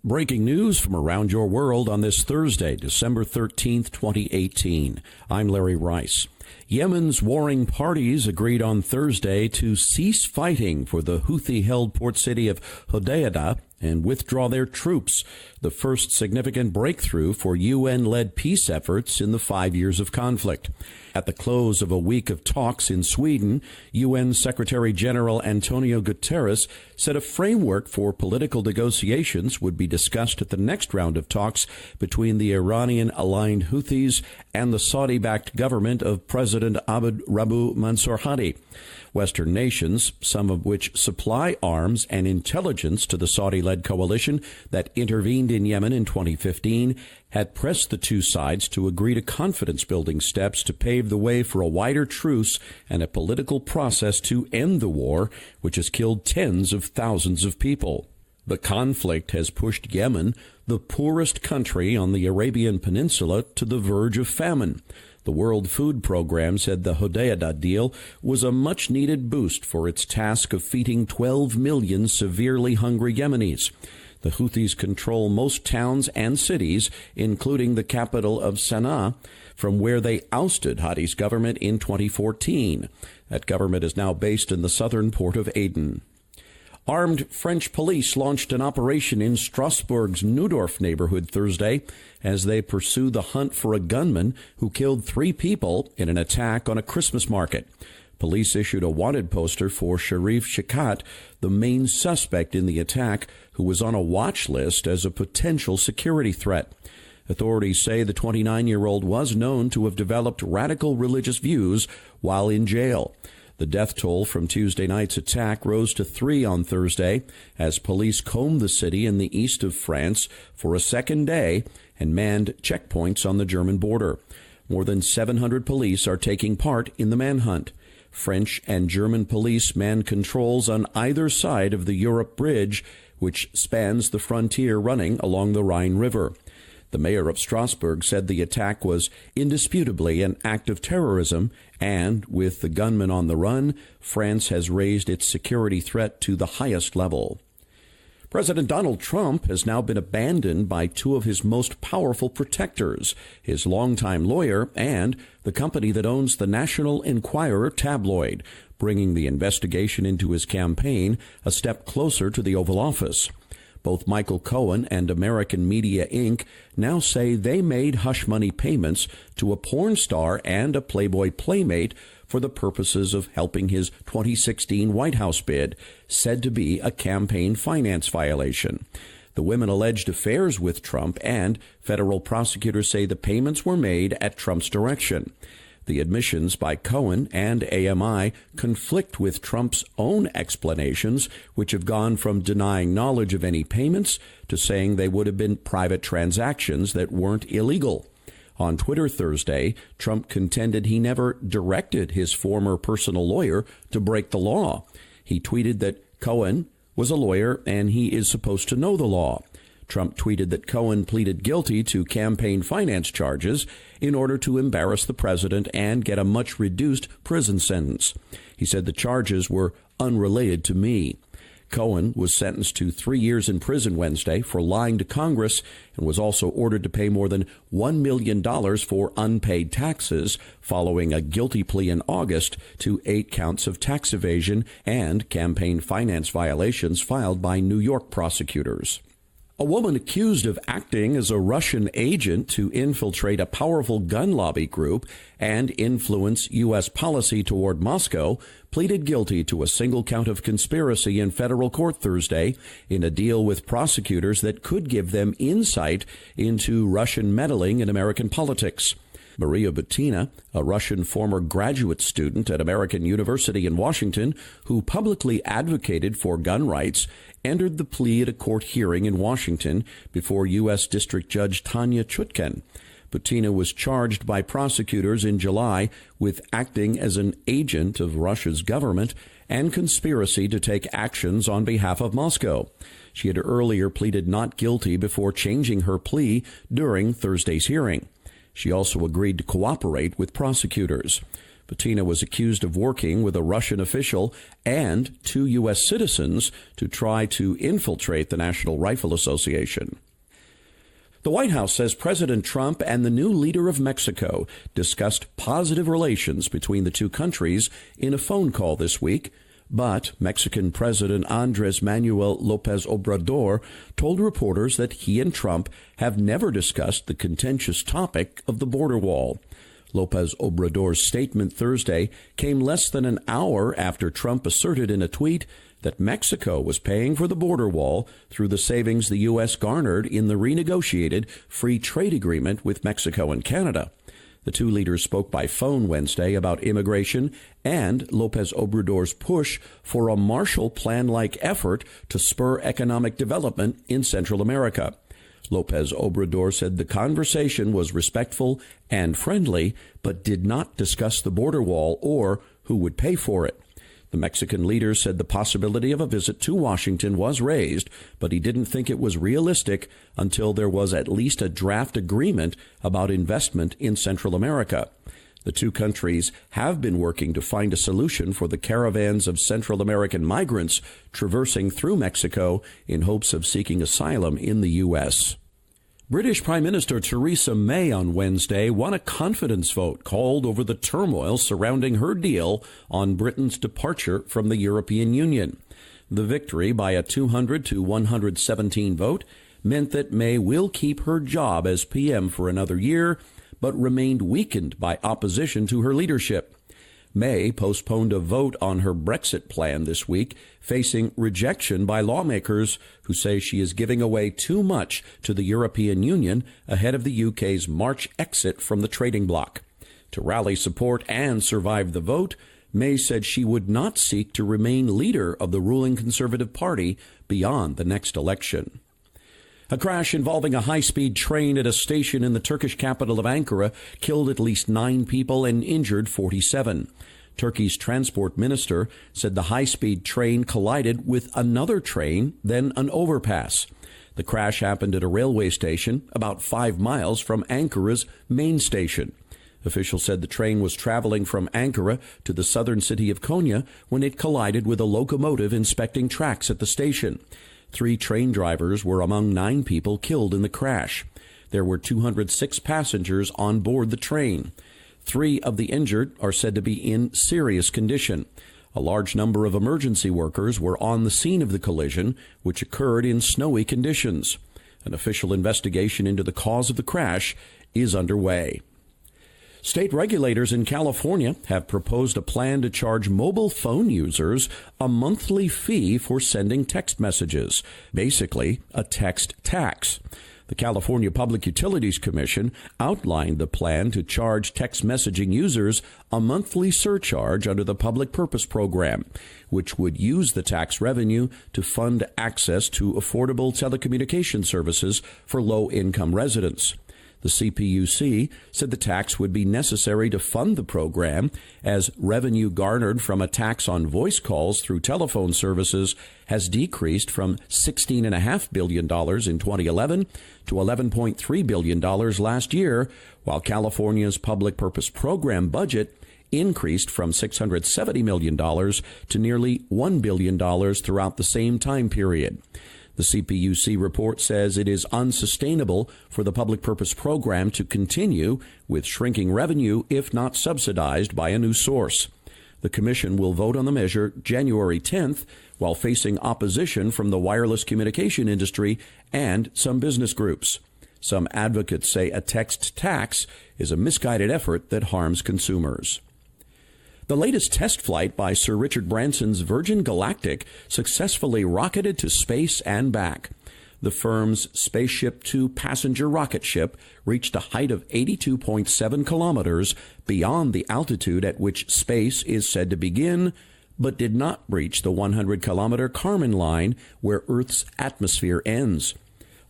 Breaking news from around your world on this Thursday, December 13th, 2018. I'm Larry Rice. Yemen's warring parties agreed on Thursday to cease fighting for the Houthi-held port city of Hodeidah and withdraw their troops, the first significant breakthrough for UN-led peace efforts in the 5 years of conflict. At the close of a week of talks in Sweden, UN Secretary General Antonio Guterres said a framework for political negotiations would be discussed at the next round of talks between the Iranian-aligned Houthis and the Saudi-backed government of President Abd-Rabbu Mansour Hadi. Western nations, some of which supply arms and intelligence to the Saudi-led coalition that intervened in Yemen in 2015, had pressed the two sides to agree to confidence-building steps to pave the way for a wider truce and a political process to end the war, which has killed tens of thousands of people. The conflict has pushed Yemen, the poorest country on the Arabian Peninsula, to the verge of famine. The World Food Program said the Hodeidah deal was a much-needed boost for its task of feeding 12 million severely hungry Yemenis. The Houthis control most towns and cities, including the capital of Sanaa, from where they ousted Hadi's government in 2014. That government is now based in the southern port of Aden. Armed French police launched an operation in Strasbourg's Neudorf neighborhood Thursday as they pursue the hunt for a gunman who killed 3 people in an attack on a Christmas market. Police issued a wanted poster for Sharif Shakat, the main suspect in the attack, who was on a watch list as a potential security threat. Authorities say the 29-year-old was known to have developed radical religious views while in jail. The death toll from Tuesday night's attack rose to 3 on Thursday as police combed the city in the east of France for a second day and manned checkpoints on the German border. More than 700 police are taking part in the manhunt. French and German police man controls on either side of the Europe Bridge, which spans the frontier running along the Rhine River. The mayor of Strasbourg said the attack was indisputably an act of terrorism, and with the gunman on the run, France has raised its security threat to the highest level. President Donald Trump has now been abandoned by 2 of his most powerful protectors, his longtime lawyer and the company that owns the National Enquirer tabloid, bringing the investigation into his campaign a step closer to the Oval Office. Both Michael Cohen and American Media Inc. now say they made hush money payments to a porn star and a Playboy playmate for the purposes of helping his 2016 White House bid, said to be a campaign finance violation. The women alleged affairs with Trump, and federal prosecutors say the payments were made at Trump's direction. The admissions by Cohen and AMI conflict with Trump's own explanations, which have gone from denying knowledge of any payments to saying they would have been private transactions that weren't illegal. On Twitter Thursday, Trump contended he never directed his former personal lawyer to break the law. He tweeted that Cohen was a lawyer and he is supposed to know the law. Trump tweeted that Cohen pleaded guilty to campaign finance charges in order to embarrass the president and get a much reduced prison sentence. He said the charges were unrelated to me. Cohen was sentenced to 3 years in prison Wednesday for lying to Congress and was also ordered to pay more than $1 million for unpaid taxes following a guilty plea in August to 8 counts of tax evasion and campaign finance violations filed by New York prosecutors. A woman accused of acting as a Russian agent to infiltrate a powerful gun lobby group and influence U.S. policy toward Moscow pleaded guilty to a single count of conspiracy in federal court Thursday in a deal with prosecutors that could give them insight into Russian meddling in American politics. Maria Butina, a Russian former graduate student at American University in Washington who publicly advocated for gun rights, entered the plea at a court hearing in Washington before U.S. District Judge Tanya Chutkan. Butina was charged by prosecutors in July with acting as an agent of Russia's government and conspiracy to take actions on behalf of Moscow. She had earlier pleaded not guilty before changing her plea during Thursday's hearing. She also agreed to cooperate with prosecutors. Butina was accused of working with a Russian official and 2 U.S. citizens to try to infiltrate the National Rifle Association. The White House says President Trump and the new leader of Mexico discussed positive relations between the two countries in a phone call this week, but Mexican President Andrés Manuel López Obrador told reporters that he and Trump have never discussed the contentious topic of the border wall. López Obrador's statement Thursday came less than an hour after Trump asserted in a tweet that Mexico was paying for the border wall through the savings the U.S. garnered in the renegotiated free trade agreement with Mexico and Canada. The two leaders spoke by phone Wednesday about immigration and López Obrador's push for a Marshall Plan-like effort to spur economic development in Central America. López Obrador said the conversation was respectful and friendly, but did not discuss the border wall or who would pay for it. The Mexican leader said the possibility of a visit to Washington was raised, but he didn't think it was realistic until there was at least a draft agreement about investment in Central America. The two countries have been working to find a solution for the caravans of Central American migrants traversing through Mexico in hopes of seeking asylum in the U.S. British Prime Minister Theresa May on Wednesday won a confidence vote called over the turmoil surrounding her deal on Britain's departure from the European Union. The victory by a 200 to 117 vote meant that May will keep her job as PM for another year, but remained weakened by opposition to her leadership. May postponed a vote on her Brexit plan this week, facing rejection by lawmakers who say she is giving away too much to the European Union ahead of the UK's March exit from the trading bloc. To rally support and survive the vote, May said she would not seek to remain leader of the ruling Conservative Party beyond the next election. A crash involving a high-speed train at a station in the Turkish capital of Ankara killed at least 9 people and injured 47. Turkey's transport minister said the high-speed train collided with another train, then an overpass. The crash happened at a railway station about 5 miles from Ankara's main station. Officials said the train was traveling from Ankara to the southern city of Konya when it collided with a locomotive inspecting tracks at the station. 3 train drivers were among 9 people killed in the crash. There were 206 passengers on board the train. 3 of the injured are said to be in serious condition. A large number of emergency workers were on the scene of the collision, which occurred in snowy conditions. An official investigation into the cause of the crash is underway. State regulators in California have proposed a plan to charge mobile phone users a monthly fee for sending text messages, basically a text tax. The California Public Utilities Commission outlined the plan to charge text messaging users a monthly surcharge under the Public Purpose Program, which would use the tax revenue to fund access to affordable telecommunication services for low-income residents. The CPUC said the tax would be necessary to fund the program as revenue garnered from a tax on voice calls through telephone services has decreased from $16.5 billion in 2011 to $11.3 billion last year, while California's public purpose program budget increased from $670 million to nearly $1 billion throughout the same time period. The CPUC report says it is unsustainable for the public purpose program to continue with shrinking revenue if not subsidized by a new source. The commission will vote on the measure January 10th while facing opposition from the wireless communication industry and some business groups. Some advocates say a text tax is a misguided effort that harms consumers. The latest test flight by Sir Richard Branson's Virgin Galactic successfully rocketed to space and back. The firm's Spaceship Two passenger rocket ship reached a height of 82.7 kilometers beyond the altitude at which space is said to begin, but did not reach the 100-kilometer Kármán line where Earth's atmosphere ends.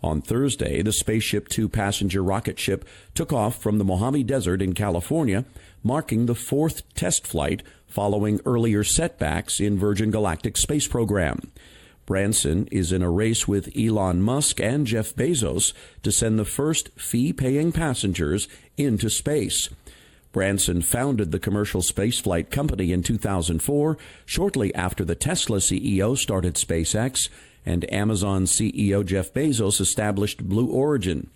On Thursday, the Spaceship Two passenger rocket ship took off from the Mojave Desert in California, marking the 4th test flight following earlier setbacks in Virgin Galactic's space program. Branson is in a race with Elon Musk and Jeff Bezos to send the first fee-paying passengers into space. Branson founded the commercial spaceflight company in 2004, shortly after the Tesla CEO started SpaceX and Amazon CEO Jeff Bezos established Blue Origin.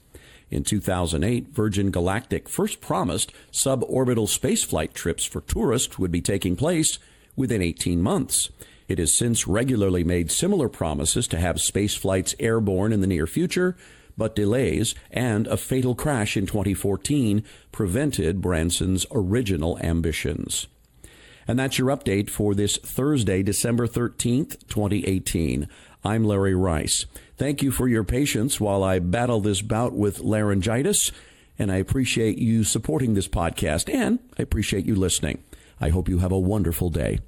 In 2008, Virgin Galactic first promised suborbital spaceflight trips for tourists would be taking place within 18 months. It has since regularly made similar promises to have space flights airborne in the near future, but delays and a fatal crash in 2014 prevented Branson's original ambitions. And that's your update for this Thursday, December 13th, 2018. I'm Larry Rice. Thank you for your patience while I battle this bout with laryngitis, and I appreciate you supporting this podcast, and I appreciate you listening. I hope you have a wonderful day.